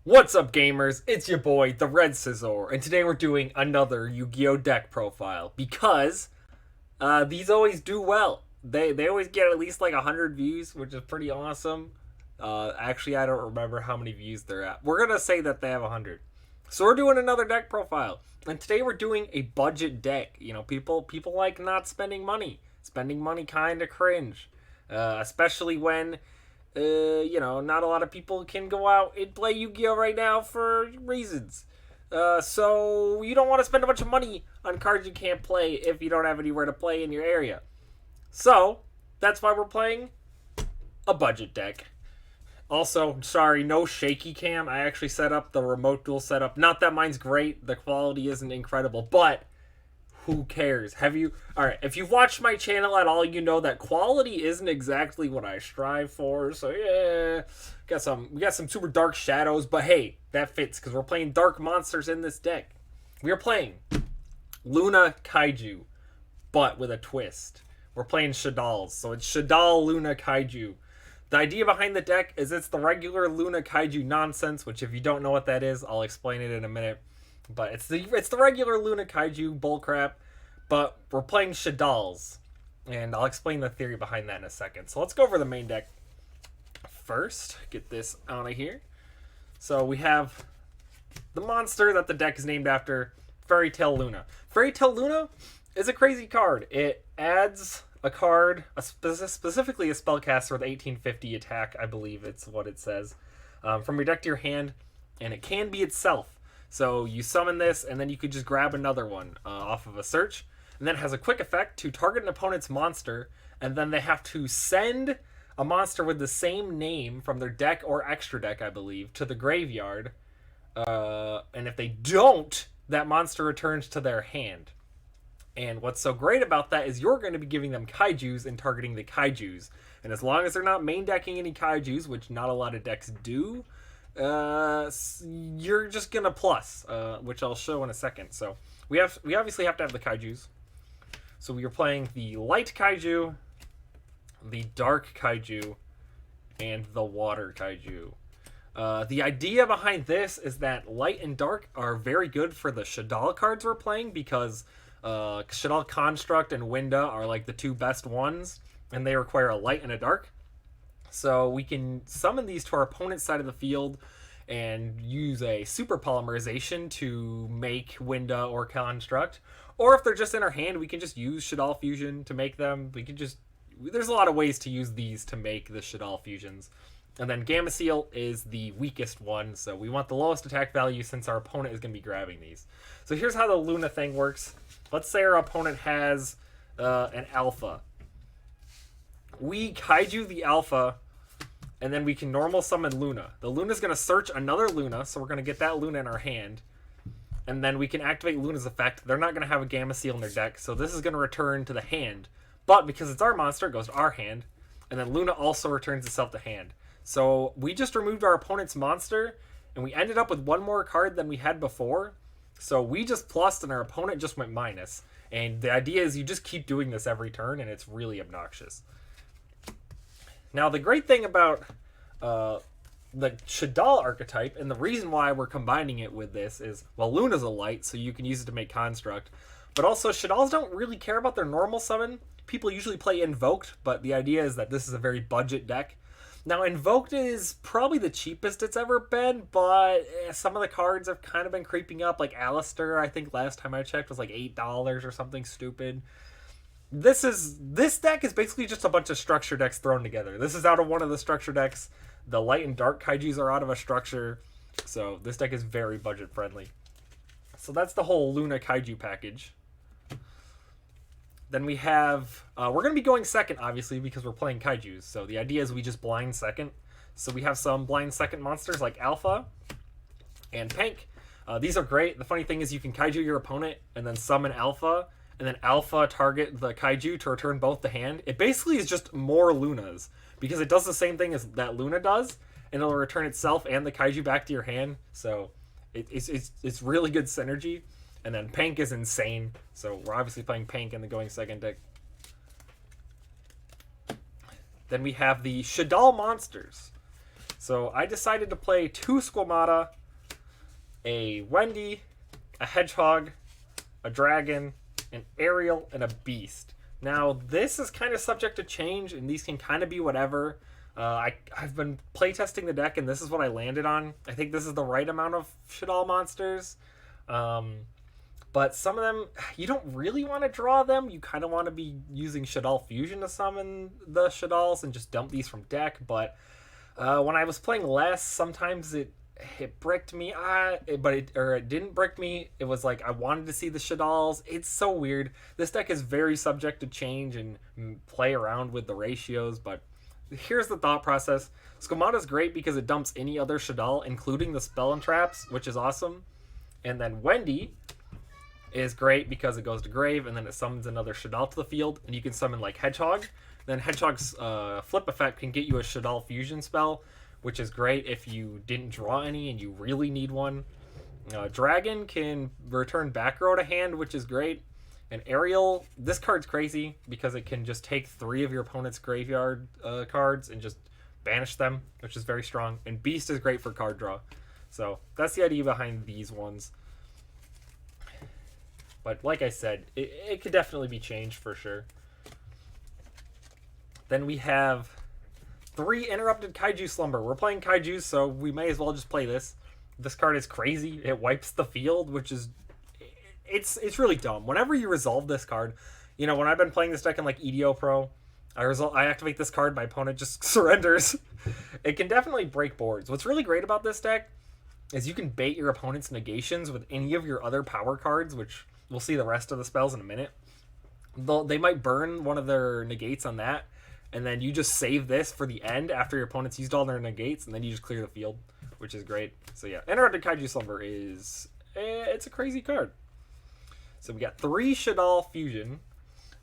What's up, gamers? It's your boy, the Red Scissor, and today we're doing another Yu-Gi-Oh! Deck profile because these always do well. They always get at least like 100 views, which is pretty awesome. Actually, I don't remember how many views they're at. We're gonna say that they have 100. So we're doing another deck profile, and today we're doing a budget deck. You know, people like not spending money. Spending money kind of cringe, especially when not a lot of people can go out and play Yu-Gi-Oh! Right now for reasons. So you don't want to spend a bunch of money on cards you can't play if you don't have anywhere to play in your area. So that's why we're playing a budget deck. Also, sorry, no shaky cam. I actually set up the remote dual setup. Not that mine's great. The quality isn't incredible, but who cares? Alright, if you've watched my channel at all, you know that quality isn't exactly what I strive for. So yeah, we got some super dark shadows, but hey, that fits because we're playing dark monsters in this deck. We are playing Luna Kaiju, but with a twist. We're playing Shaddolls, so it's Shaddoll Luna Kaiju. The idea behind the deck is it's the regular Luna Kaiju nonsense, which if you don't know what that is, I'll explain it in a minute. But it's the regular Luna Kaiju bullcrap, but we're playing Shaddolls, and I'll explain the theory behind that in a second. So let's go over the main deck first. Get this out of here. So we have the monster that the deck is named after, Fairy Tale Luna. Fairy Tale Luna is a crazy card. It adds a card, specifically a spellcaster with 1850 attack, I believe it's what it says, from your deck to your hand, and it can be itself. So you summon this, and then you could just grab another one off of a search. And then it has a quick effect to target an opponent's monster, and then they have to send a monster with the same name from their deck or extra deck, I believe, to the graveyard. And if they don't, that monster returns to their hand. And what's so great about that is you're going to be giving them Kaijus and targeting the Kaijus. And as long as they're not main decking any Kaijus, which not a lot of decks do, you're just gonna plus, which I'll show in a second. So we obviously have to have the Kaijus. So we are playing the light Kaiju, the dark Kaiju, and the water Kaiju. The idea behind this is that light and dark are very good for the Shaddoll cards we're playing because Shaddoll Construct and Winda are like the two best ones, and they require a light and a dark. So we can summon these to our opponent's side of the field and use a super polymerization to make Winda or Construct. Or if they're just in our hand, we can just use Shaddoll Fusion to make them. There's a lot of ways to use these to make the Shaddoll Fusions. And then Gamma Seal is the weakest one, so we want the lowest attack value since our opponent is going to be grabbing these. So here's how the Luna thing works. Let's say our opponent has an Alpha. We Kaiju the Alpha, and then we can normal summon Luna. The Luna's going to search another Luna, so we're going to get that Luna in our hand. And then we can activate Luna's effect. They're not going to have a Gamma Seal in their deck, so this is going to return to the hand. But because it's our monster, it goes to our hand. And then Luna also returns itself to hand. So we just removed our opponent's monster, and we ended up with one more card than we had before. So we just plussed, and our opponent just went minus. And the idea is you just keep doing this every turn, and it's really obnoxious. Now, the great thing about the Shaddoll archetype, and the reason why we're combining it with this is, well, Luna's a light, so you can use it to make Construct. But also, Shaddolls don't really care about their normal summon. People usually play Invoked, but the idea is that this is a very budget deck. Now, Invoked is probably the cheapest it's ever been, but some of the cards have kind of been creeping up. Like Alistair, I think last time I checked, was like $8 or something stupid. This deck is basically just a bunch of structure decks thrown together. This is out of one of the structure decks. The light and dark Kaijus are out of a structure. So this deck is very budget friendly. So that's the whole Luna Kaiju package. Then we have, we're going to be going second, obviously, because we're playing Kaijus. So the idea is we just blind second. So we have some blind second monsters like Alpha and Pank. These are great. The funny thing is you can Kaiju your opponent and then summon Alpha, and then Alpha target the Kaiju to return both to hand. It basically is just more Lunas, because it does the same thing as that Luna does, and it'll return itself and the Kaiju back to your hand. So it's really good synergy. And then Pank is insane, so we're obviously playing Pank in the going second deck. Then we have the Shaddoll monsters. So I decided to play 2 Squamata, a Wendy, a Hedgehog, a Dragon, an Aerial, and a Beast. Now, this is kind of subject to change, and these can kind of be whatever. I've been playtesting the deck, and this is what I landed on. I think this is the right amount of Shaddoll monsters. But some of them, you don't really want to draw them. You kind of want to be using Shaddoll Fusion to summon the Shaddolls and just dump these from deck. But when I was playing less, sometimes it bricked me, it didn't brick me. It was like I wanted to see the Shaddolls. It's so weird. This deck is very subject to change and play around with the ratios, but here's the thought process. Squamata's great because it dumps any other Shaddoll, including the Spell and Traps, which is awesome. And then Wendy is great because it goes to grave and then it summons another Shaddoll to the field, and you can summon like Hedgehog. Then Hedgehog's flip effect can get you a Shaddoll fusion spell, which is great if you didn't draw any and you really need one. Dragon can return back row to hand, which is great. And Aerial, this card's crazy because it can just take 3 of your opponent's graveyard cards and just banish them, which is very strong. And Beast is great for card draw. So that's the idea behind these ones. But like I said, it could definitely be changed for sure. Then we have 3 Interrupted Kaiju Slumber. We're playing Kaiju, so we may as well just play this. This card is crazy. It wipes the field, which is... It's really dumb. Whenever you resolve this card, you know, when I've been playing this deck in like EDO Pro, I activate this card, my opponent just surrenders. It can definitely break boards. What's really great about this deck is you can bait your opponent's negations with any of your other power cards, which we'll see the rest of the spells in a minute. They might burn one of their negates on that, and then you just save this for the end after your opponent's used all their negates, and then you just clear the field, which is great. So yeah, Interrupted Kaiju Slumber is... it's a crazy card. So we got 3 Shaddoll Fusion.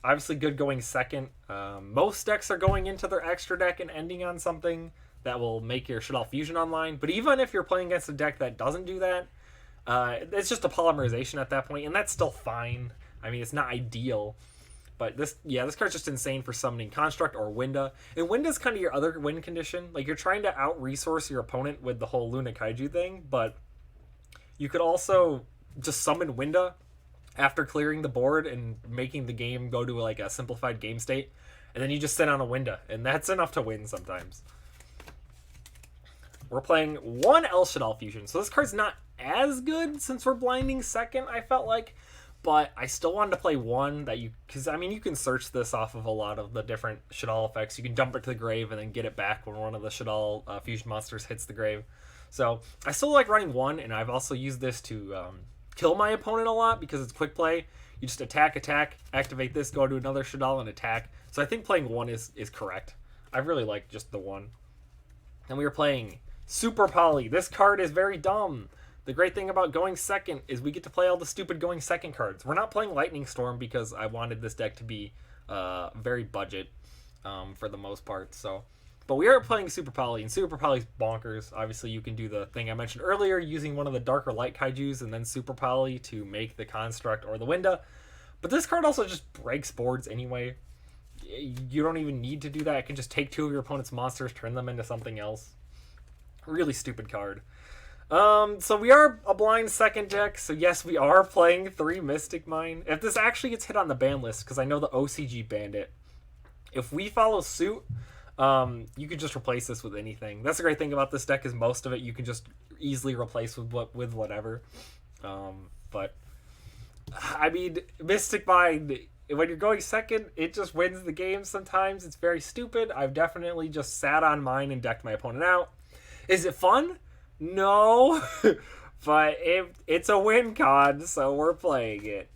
Obviously good going second. Most decks are going into their extra deck and ending on something that will make your Shaddoll Fusion online. But even if you're playing against a deck that doesn't do that, it's just a polymerization at that point, and that's still fine. I mean, it's not ideal. But this card's just insane for summoning Construct or Winda. And Winda's kind of your other win condition. Like, you're trying to out-resource your opponent with the whole Luna Kaiju thing, but you could also just summon Winda after clearing the board and making the game go to like a simplified game state, and then you just sit on a Winda, and that's enough to win sometimes. We're playing 1 El Shaddoll Fusion, so this card's not as good since we're blinding second, I felt like, but I still wanted to play 1 that because I mean you can search this off of a lot of the different Shaddoll effects. You can dump it to the grave and then get it back when one of the Shaddoll fusion monsters hits the grave. So I still like running 1, and I've also used this to kill my opponent a lot because it's quick play. You just attack, activate this, go to another Shaddoll and attack. So I think playing 1 is correct. I really like just the 1. And we were playing Super Poly. This card is very dumb. The great thing about going second is we get to play all the stupid going second cards. We're not playing Lightning Storm because I wanted this deck to be very budget for the most part. But we are playing Super Poly, and Super Poly's bonkers. Obviously, you can do the thing I mentioned earlier, using one of the darker light kaijus and then Super Poly to make the Construct or the Winda. But this card also just breaks boards anyway. You don't even need to do that. It can just take 2 of your opponent's monsters, turn them into something else. Really stupid card. So we are a blind second deck, so yes, we are playing 3 Mystic Mine. If this actually gets hit on the ban list, because I know the OCG banned it, if we follow suit... you could just replace this with anything. That's the great thing about this deck is most of it you can just easily replace with whatever. But I mean, Mystic Mind, when you're going second, it just wins the game sometimes. It's very stupid. I've definitely just sat on mine and decked my opponent out. Is it fun? No. But it's a win con, so we're playing it.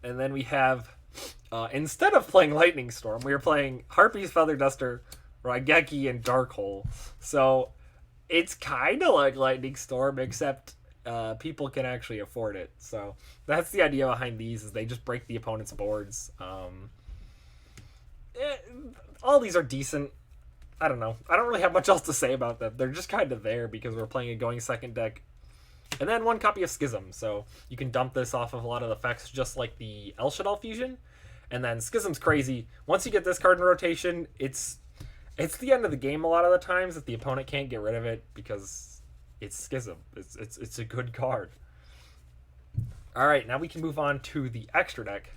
And then we have... instead of playing Lightning Storm, we were playing Harpy's Feather Duster, Raigeki, and Dark Hole. So it's kind of like Lightning Storm, except people can actually afford it. So that's the idea behind these, is they just break the opponent's boards. All these are decent. I don't know. I don't really have much else to say about them. They're just kind of there because we're playing a going second deck. And then 1 copy of Schism. So you can dump this off of a lot of the effects, just like the El Shaddoll Fusion. And then Schism's crazy. Once you get this card in rotation, it's the end of the game a lot of the times if the opponent can't get rid of it, because it's Schism. It's a good card. All right, now we can move on to the extra deck.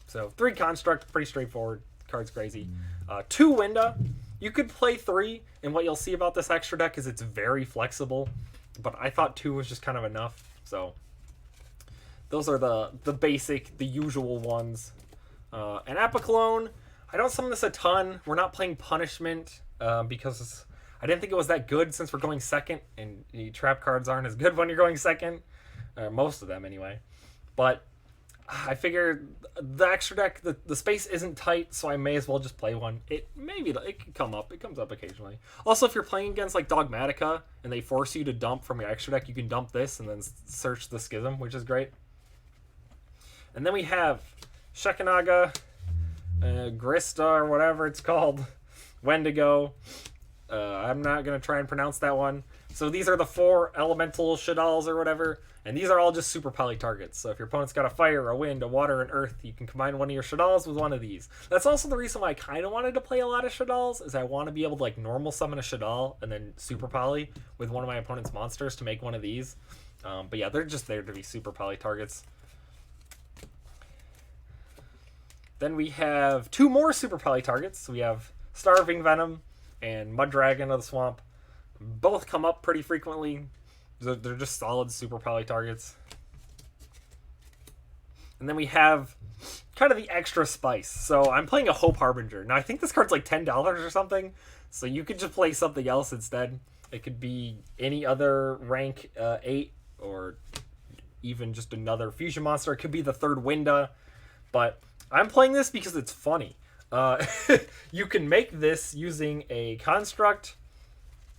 So 3 Construct, pretty straightforward. Card's crazy. 2 Winda. You could play 3, and what you'll see about this extra deck is it's very flexible. But I thought 2 was just kind of enough. So those are the basic, the usual ones. And Apocalone, I don't summon this a ton. We're not playing Punishment because I didn't think it was that good since we're going second, and the trap cards aren't as good when you're going second. Most of them, anyway. But I figured the extra deck, the space isn't tight, so I may as well just play one. It could come up. It comes up occasionally. Also, if you're playing against like Dogmatica and they force you to dump from your extra deck, you can dump this and then search the Schism, which is great. And then we have Shekinaga, Grista, or whatever it's called, Wendigo. I'm not going to try and pronounce that one. So these are the 4 elemental Shaddolls or whatever, and these are all just super poly targets. So if your opponent's got a fire, a wind, a water, and earth, you can combine one of your Shaddolls with one of these. That's also the reason why I kind of wanted to play a lot of Shaddolls, is I want to be able to like normal summon a Shaddoll and then super poly with one of my opponent's monsters to make one of these. But yeah, they're just there to be super poly targets. Then we have 2 more super poly targets. So we have Starving Venom and Mud Dragon of the Swamp. Both come up pretty frequently. They're just solid super poly targets. And then we have kind of the extra spice. So I'm playing a Hope Harbinger. Now I think this card's like $10 or something. So you could just play something else instead. It could be any other rank 8 or even just another fusion monster. It could be the 3rd Winda. But I'm playing this because it's funny. You can make this using a Construct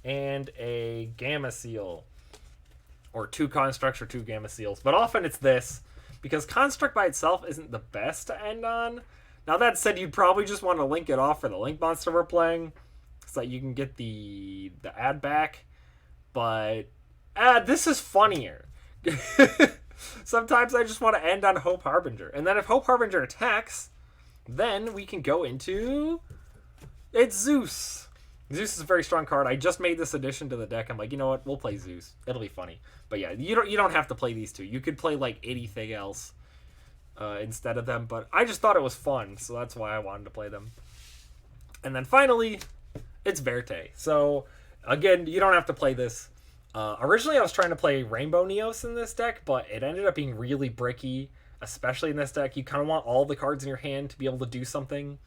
and a Gamma Seal, or 2 Constructs or 2 Gamma Seals, but often it's this, because Construct by itself isn't the best to end on. Now that said, you'd probably just want to link it off for the Link monster we're playing, so that you can get the ad back, but this is funnier. Sometimes I just want to end on Hope Harbinger, and then if Hope Harbinger attacks, then we can go into... It's Zeus. Zeus is a very strong card. I just made this addition to the deck. I'm like, you know what? We'll play Zeus. It'll be funny. But yeah, you don't have to play these 2. You could play like anything else instead of them. But I just thought it was fun, so that's why I wanted to play them. And then finally, it's Verte. So again, you don't have to play this. Originally, I was trying to play Rainbow Neos in this deck, but it ended up being really bricky, especially in this deck. You kind of want all the cards in your hand to be able to do something.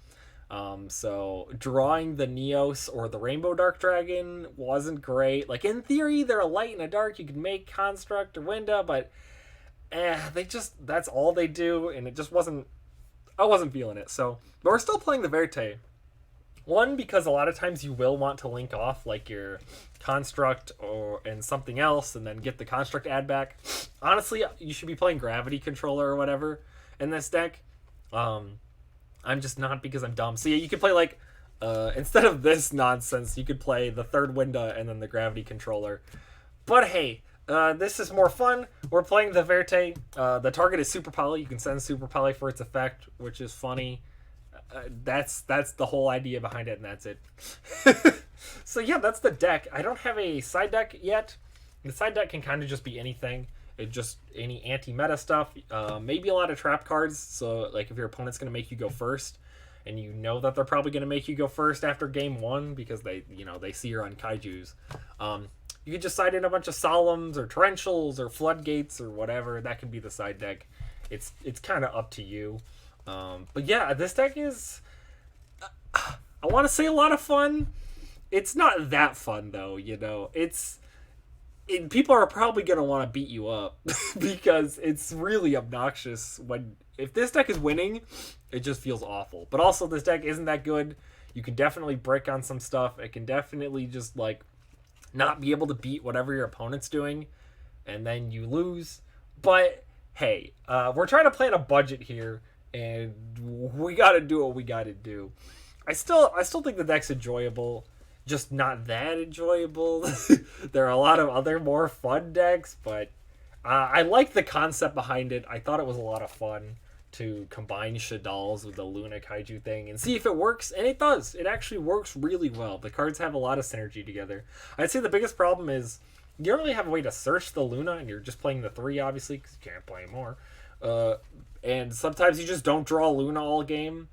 So drawing the Neos or the Rainbow Dark Dragon wasn't great. Like, in theory, they're a light and a dark. You could make Construct or Winda, but that's all they do, and it just wasn't... I wasn't feeling it. So, but we're still playing the Verte. One, because a lot of times you will want to link off like your Construct and something else, and then get the Construct ad back. Honestly, you should be playing Gravity Controller or whatever in this deck. I'm just not, because I'm dumb. So yeah, you could play like instead of this nonsense, you could play the 3rd Winda and then the Gravity Controller. But hey, this is more fun. We're playing the Verte. The target is Super Poly. You can send Super Poly for its effect, which is funny. That's the whole idea behind it, and that's it. So yeah, that's the deck. I don't have a side deck yet. The side deck can kind of just be anything. It just any anti-meta stuff. Maybe a lot of trap cards. So like if your opponent's going to make you go first, and you know that they're probably going to make you go first after game 1 because they see you're on Kaijus. You could just side in a bunch of Solemns or Torrentials or Floodgates or whatever. That can be the side deck. It's kind of up to you. But yeah, this deck is, I want to say, a lot of fun. It's not that fun though, people are probably going to want to beat you up because it's really obnoxious. If this deck is winning, it just feels awful. But also, this deck isn't that good. You can definitely brick on some stuff. It can definitely just like not be able to beat whatever your opponent's doing, and then you lose. But hey, we're trying to play on a budget here, and we got to do what we got to do. I still think the deck's enjoyable, just not that enjoyable. There are a lot of other more fun decks, but I like the concept behind it. I thought it was a lot of fun to combine Shaddolls with the Luna Kaiju thing and see if it works, and it does. It actually works really well. The cards have a lot of synergy together. I'd say the biggest problem is you don't really have a way to search the Luna, and you're just playing the 3, obviously, because you can't play more. And sometimes you just don't draw Luna all game.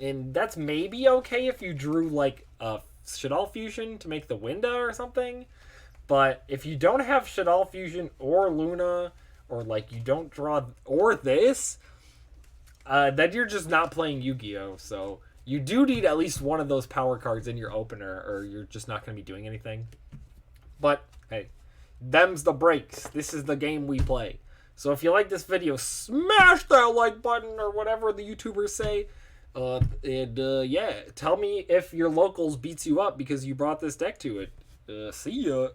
And that's maybe okay if you drew, like, a Shaddoll Fusion to make the Winda or something. But if you don't have Shaddoll Fusion or Luna, or, like, you don't draw, or this, then you're just not playing Yu-Gi-Oh! So you do need at least one of those power cards in your opener, or you're just not going to be doing anything. But, hey, them's the breaks. This is the game we play. So if you like this video, smash that like button, or whatever the YouTubers say. Yeah, tell me if your locals beats you up because you brought this deck to it. See ya.